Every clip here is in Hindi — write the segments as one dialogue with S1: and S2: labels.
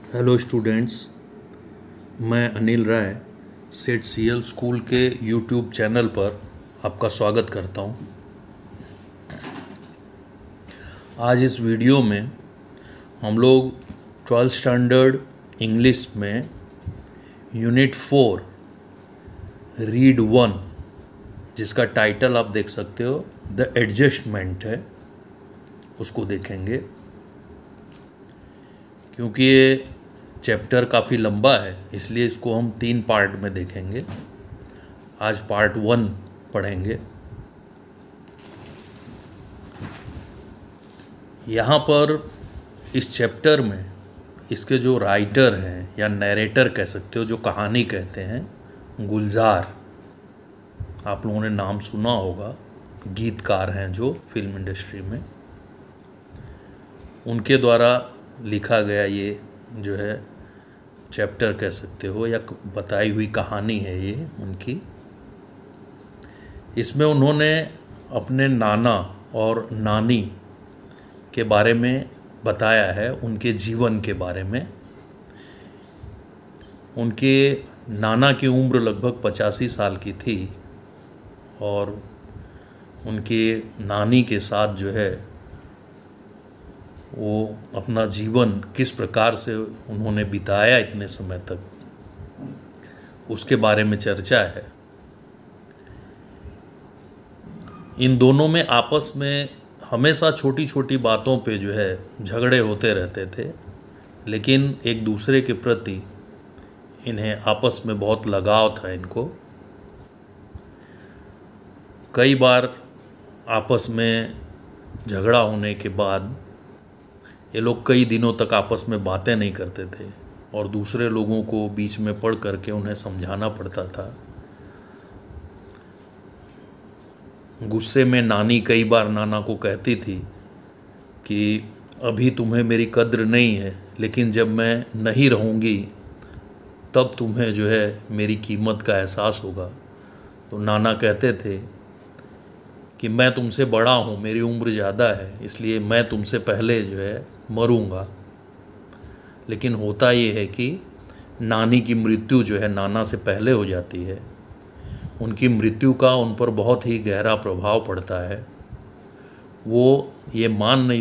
S1: हेलो स्टूडेंट्स, मैं अनिल राय सेठ सीएल स्कूल के यूट्यूब चैनल पर आपका स्वागत करता हूं। आज इस वीडियो में हम लोग 12th स्टैंडर्ड इंग्लिश में यूनिट 4 रीड 1, जिसका टाइटल आप देख सकते हो द एडजस्टमेंट है, उसको देखेंगे। क्योंकि ये चैप्टर काफ़ी लंबा है इसलिए इसको हम 3 पार्ट में देखेंगे। आज पार्ट 1 पढ़ेंगे। यहाँ पर इस चैप्टर में इसके जो राइटर हैं या नैरेटर कह सकते हो, जो कहानी कहते हैं, गुलजार, आप लोगों ने नाम सुना होगा, गीतकार हैं जो फिल्म इंडस्ट्री में, उनके द्वारा लिखा गया ये जो है चैप्टर कह सकते हो या बताई हुई कहानी है ये उनकी। इसमें उन्होंने अपने नाना और नानी के बारे में बताया है, उनके जीवन के बारे में। उनके नाना की उम्र लगभग 85 साल की थी और उनके नानी के साथ जो है वो अपना जीवन किस प्रकार से उन्होंने बिताया इतने समय तक, उसके बारे में चर्चा है। इन दोनों में आपस में हमेशा छोटी छोटी बातों पे जो है झगड़े होते रहते थे, लेकिन एक दूसरे के प्रति इन्हें आपस में बहुत लगाव था इनको। कई बार आपस में झगड़ा होने के बाद ये लोग कई दिनों तक आपस में बातें नहीं करते थे और दूसरे लोगों को बीच में पढ़ करके उन्हें समझाना पड़ता था। गुस्से में नानी कई बार नाना को कहती थी कि अभी तुम्हें मेरी कद्र नहीं है, लेकिन जब मैं नहीं रहूँगी तब तुम्हें जो है मेरी कीमत का एहसास होगा। तो नाना कहते थे कि मैं तुमसे बड़ा हूँ, मेरी उम्र ज़्यादा है, इसलिए मैं तुमसे पहले जो है मरूंगा। लेकिन होता ये है कि नानी की मृत्यु जो है नाना से पहले हो जाती है। उनकी मृत्यु का उन पर बहुत ही गहरा प्रभाव पड़ता है। वो ये मान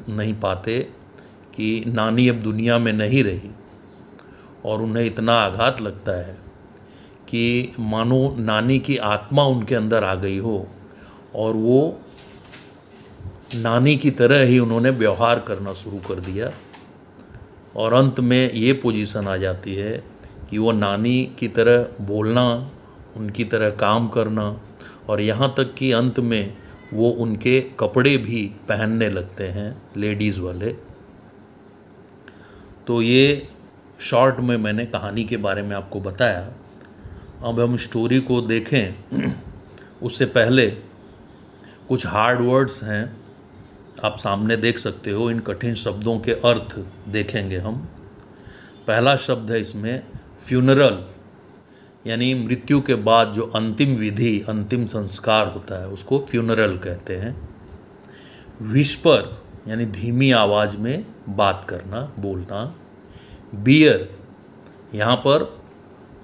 S1: नहीं पाते कि नानी अब दुनिया में नहीं रही और उन्हें इतना आघात लगता है कि मानो नानी की आत्मा उनके अंदर आ गई हो और वो नानी की तरह ही उन्होंने व्यवहार करना शुरू कर दिया। और अंत में ये पोजीशन आ जाती है कि वो नानी की तरह बोलना, उनकी तरह काम करना, और यहाँ तक कि अंत में वो उनके कपड़े भी पहनने लगते हैं, लेडीज़ वाले। तो ये शॉर्ट में मैंने कहानी के बारे में आपको बताया। अब हम स्टोरी को देखें उससे पहले कुछ हार्ड वर्ड्स हैं, आप सामने देख सकते हो। इन कठिन शब्दों के अर्थ देखेंगे हम। पहला शब्द है इसमें फ्यूनरल, यानी मृत्यु के बाद जो अंतिम विधि, अंतिम संस्कार होता है, उसको फ्यूनरल कहते हैं। विस्पर यानी धीमी आवाज़ में बात करना, बोलना। बियर, यहाँ पर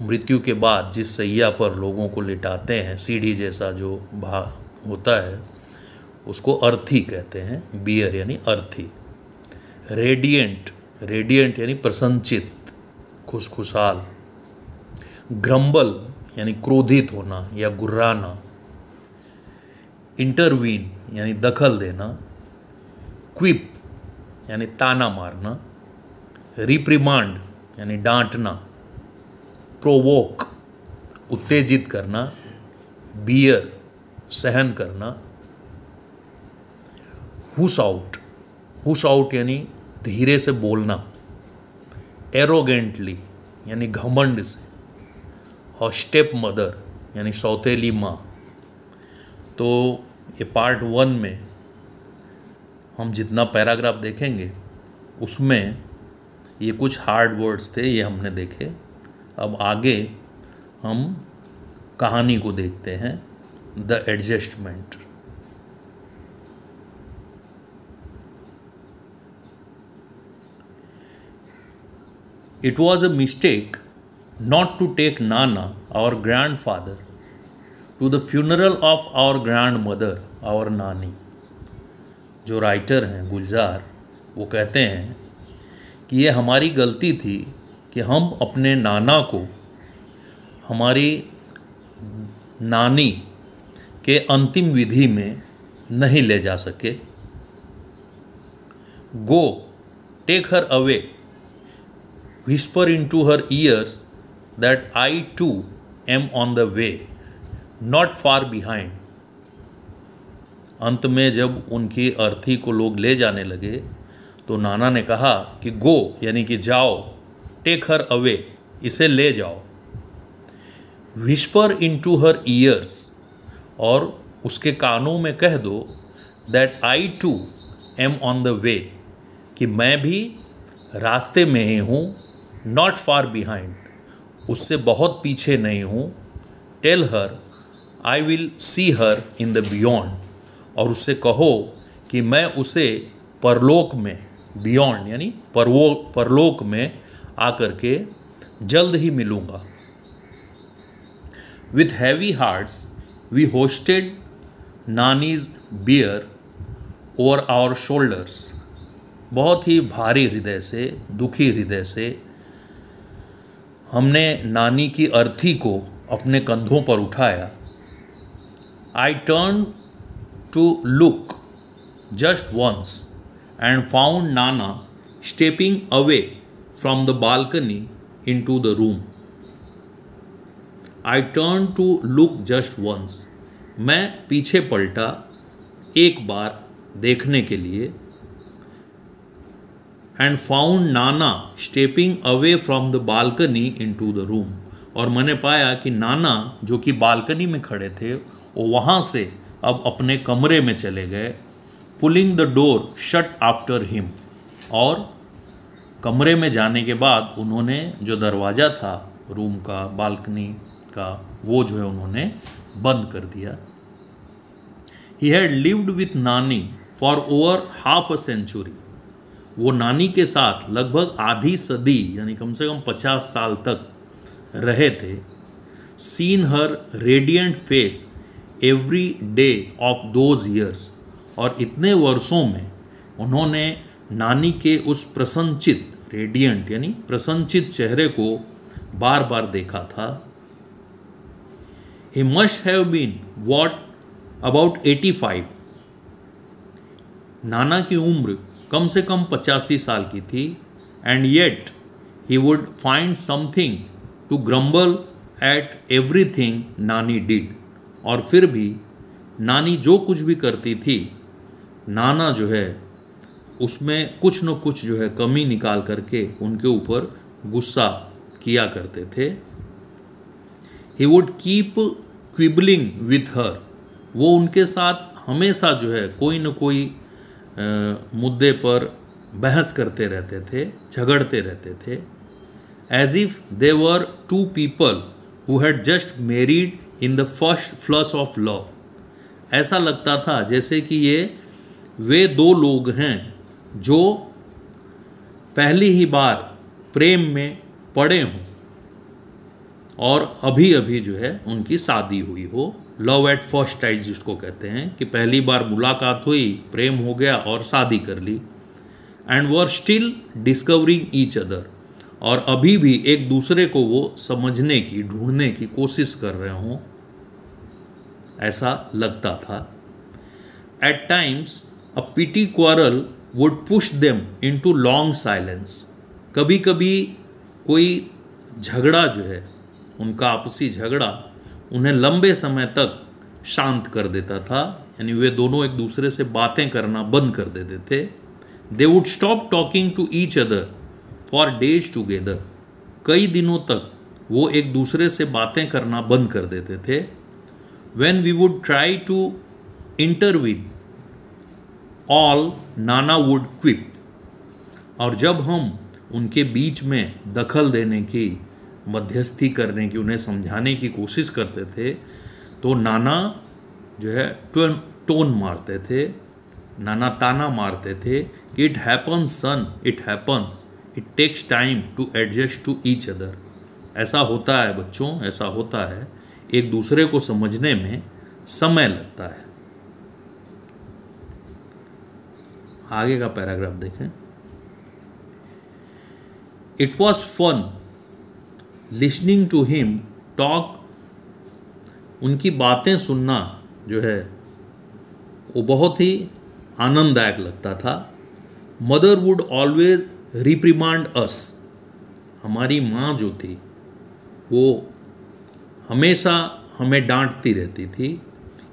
S1: मृत्यु के बाद जिस सैया पर लोगों को लिटाते हैं, सीढ़ी जैसा जो भाग होता है, उसको अर्थी कहते हैं। बियर यानी अर्थी। रेडिएंट, रेडिएंट यानी प्रसन्नचित, खुशखुशाल। ग्रम्बल यानी क्रोधित होना या गुर्राना। इंटरवीन यानी दखल देना। क्विप यानी ताना मारना। रिप्रिमांड यानी डांटना। प्रोवोक उत्तेजित करना। बियर सहन करना। हुश आउट, हुश आउट यानी धीरे से बोलना। एरोगेंटली यानी घमंड से। और स्टेप मदर यानी सौतेली माँ। तो ये पार्ट 1 में हम जितना पैराग्राफ देखेंगे उसमें ये कुछ हार्ड वर्ड्स थे, ये हमने देखे। अब आगे हम कहानी को देखते हैं, the adjustment. It was a mistake not to take Nana, our grandfather, to the funeral of our grandmother, our नानी। जो राइटर हैं गुलजार, वो कहते हैं कि ये हमारी गलती थी कि हम अपने नाना को हमारी नानी के अंतिम विधि में नहीं ले जा सके। Go, take her away, whisper into her ears that I too am on the way, not far behind। अंत में जब उनकी अर्थी को लोग ले जाने लगे तो नाना ने कहा कि गो यानी कि जाओ, टेक हर अवे, इसे ले जाओ, विस्पर इनटू हर ईयर्स, और उसके कानों में कह दो that I too am on the way, कि मैं भी रास्ते में ही हूँ, नॉट फार बिहाइंड, उससे बहुत पीछे नहीं हूँ। Tell her I will see her in the beyond, और उससे कहो कि मैं उसे परलोक में, बियॉन्ड यानी परलोक में आकर के जल्द ही मिलूँगा। With heavy hearts we hosted Nani's bier over our shoulders. बहुत ही भारी हृदय से, दुखी हृदय से हमने नानी की अर्थी को अपने कंधों पर उठाया। I turn to look just once and found Nana stepping away from the balcony into the room. I turn to look just once, मैं पीछे पलटा एक बार देखने के लिए। And found Nana stepping away from the balcony into the room, और मैंने पाया कि नाना जो कि बालकनी में खड़े थे वो वहाँ से अब अपने कमरे में चले गए। Pulling the door shut after him, और कमरे में जाने के बाद उन्होंने जो दरवाज़ा था रूम का, बालकनी का, वो जो है उन्होंने बंद कर दिया। He had lived with nani for over half a century, वो नानी के साथ लगभग आधी सदी यानी कम से कम 50 साल तक रहे थे। Scene her radiant face every day of those years, और इतने वर्षों में उन्होंने नानी के उस प्रसन्नचित, रेडियंट यानी प्रसन्नचित चेहरे को बार बार देखा था। He must have been what about 85। नाना की उम्र कम से कम 85 साल की थी। And yet he would find something to grumble at everything nani did, और फिर भी नानी जो कुछ भी करती थी, नाना जो है उसमें कुछ न कुछ जो है कमी निकाल करके उनके ऊपर गुस्सा किया करते थे। He would keep quibbling with her, वो उनके साथ हमेशा जो है कोई न कोई मुद्दे पर बहस करते रहते थे, झगड़ते रहते थे। As if they were two people who had just married in the first flush of love, ऐसा लगता था जैसे कि ये वे दो लोग हैं जो पहली ही बार प्रेम में पड़े हों और अभी अभी जो है उनकी शादी हुई हो। लव एट फर्स्ट साइट जिसको कहते हैं कि पहली बार मुलाकात हुई, प्रेम हो गया और शादी कर ली। And we're still discovering each other, और अभी भी एक दूसरे को वो समझने की, ढूंढने की कोशिश कर रहे हों, ऐसा लगता था। At times a petty quarrel would push them into long silence, कभी कभी कोई झगड़ा जो है, उनका आपसी झगड़ा उन्हें लंबे समय तक शांत कर देता था, यानी वे दोनों एक दूसरे से बातें करना बंद कर देते थे। They would stop talking to each other for days together, कई दिनों तक वो एक दूसरे से बातें करना बंद कर देते थे। When we would try to intervene all nana would quip, और जब हम उनके बीच में दखल देने की, मध्यस्थी करने की, उन्हें समझाने की कोशिश करते थे तो नाना जो है टोन मारते थे, नाना ताना मारते थे कि it happens son, it happens, it takes time to adjust to each other. ऐसा होता है बच्चों, ऐसा होता है, एक दूसरे को समझने में समय लगता है। आगे का पैराग्राफ देखें। It was fun listening to him talk. उनकी बातें सुनना जो है वो बहुत ही आनंददायक लगता था। मदर वुड ऑलवेज रिप्रिमांड अस। हमारी माँ जो थी वो हमेशा हमें डांटती रहती थी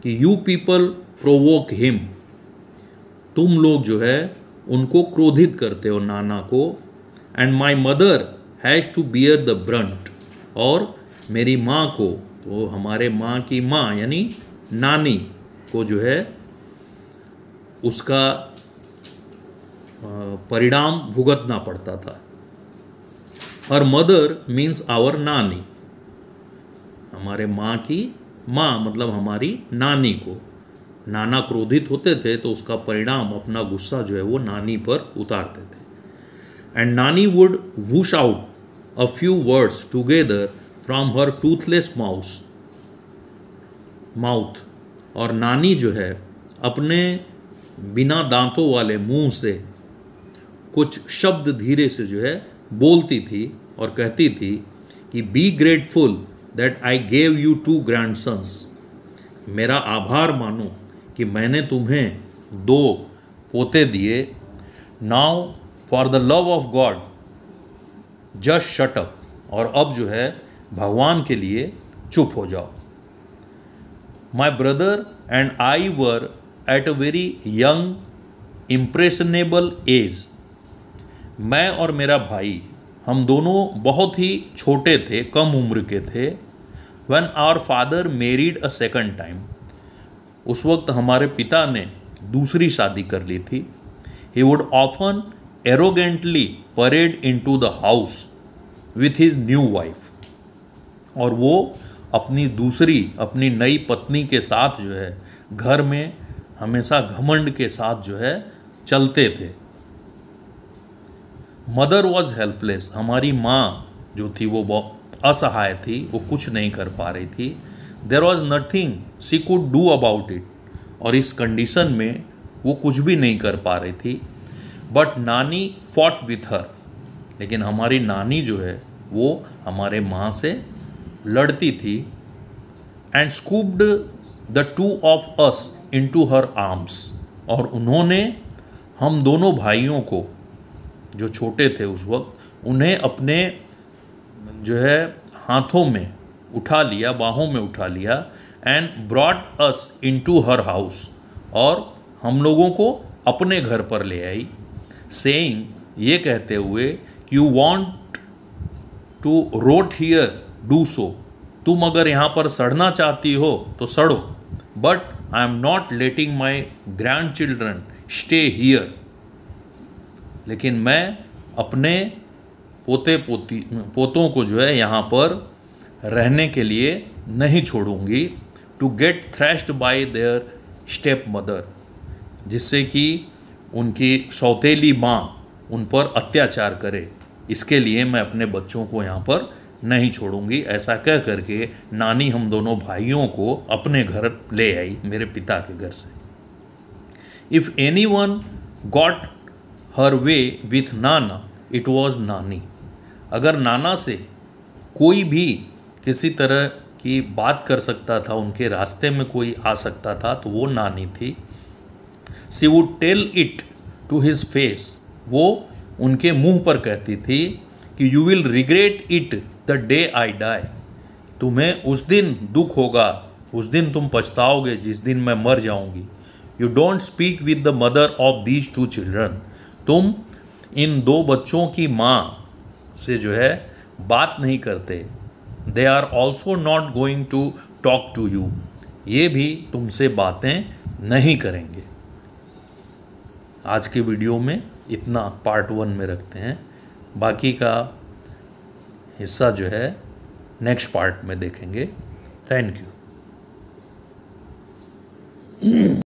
S1: कि यू पीपल प्रोवोक हिम। तुम लोग जो है उनको क्रोधित करते हो, नाना को। And my mother has to bear the brunt. और मेरी माँ को, तो हमारे माँ की माँ यानी नानी को जो है उसका परिणाम भुगतना पड़ता था। हर मदर मीन्स आवर नानी। हमारे माँ की माँ मतलब हमारी नानी को नाना क्रोधित होते थे तो उसका परिणाम, अपना गुस्सा जो है वो नानी पर उतारते थे। एंड नानी would whoosh out a few words together from her Toothless mouth. और नानी जो है अपने बिना दांतों वाले मुंह से कुछ शब्द धीरे से जो है बोलती थी और कहती थी कि be grateful that I gave you 2 ग्रैंडसन्स। मेरा आभार मानो कि मैंने तुम्हें 2 पोते दिए। Now for the love of God just shut up. और अब जो है भगवान के लिए चुप हो जाओ। My brother and I were at a very young impressionable age. मैं और मेरा भाई हम दोनों बहुत ही छोटे थे, कम उम्र के थे। When our father married a second time. उस वक्त हमारे पिता ने दूसरी शादी कर ली थी। He would often arrogantly parade into the house with his new wife. और वो अपनी नई पत्नी के साथ जो है घर में हमेशा घमंड के साथ जो है चलते थे। Mother was helpless. हमारी माँ जो थी वो बहुत असहाय थी, वो कुछ नहीं कर पा रही थी। There was nothing she could do about it. और इस कंडीशन में वो कुछ भी नहीं कर पा रही थी। बट नानी फॉट विथ हर। लेकिन हमारी नानी जो है वो हमारे माँ से लड़ती थी। And scooped the 2 of us into her arms. और उन्होंने हम दोनों भाइयों को, जो छोटे थे उस वक्त, उन्हें अपने जो है हाथों में उठा लिया, बाहों में उठा लिया। And brought us into her house. और हम लोगों को अपने घर पर ले आई। सेइंग, ये कहते हुए, you want to rot here do so. तुम अगर यहाँ पर सड़ना चाहती हो तो सड़ो, but I am not letting my grandchildren stay here. लेकिन मैं अपने पोतों को जो है यहाँ पर रहने के लिए नहीं छोड़ूंगी। To get thrashed by their stepmother. जिससे कि उनकी सौतेली माँ उन पर अत्याचार करे, इसके लिए मैं अपने बच्चों को यहाँ पर नहीं छोड़ूंगी। ऐसा कह करके नानी हम दोनों भाइयों को अपने घर ले आई, मेरे पिता के घर से। If any one got her way with Nana it was नानी। अगर नाना से कोई भी किसी तरह की बात कर सकता था, उनके रास्ते में कोई आ सकता था, तो वो नानी थी। She would tell it to his face. वो उनके मुंह पर कहती थी कि you will regret it the day I die. तुम्हें उस दिन दुख होगा, उस दिन तुम पछताओगे जिस दिन मैं मर जाऊंगी। You don't speak with the mother of these 2 children. तुम इन 2 बच्चों की माँ से जो है बात नहीं करते। They are also not going to talk to you. ये भी तुमसे बातें नहीं करेंगे। आज के वीडियो में इतना पार्ट 1 में रखते हैं। बाकी का हिस्सा जो है नेक्स्ट पार्ट में देखेंगे। Thank you.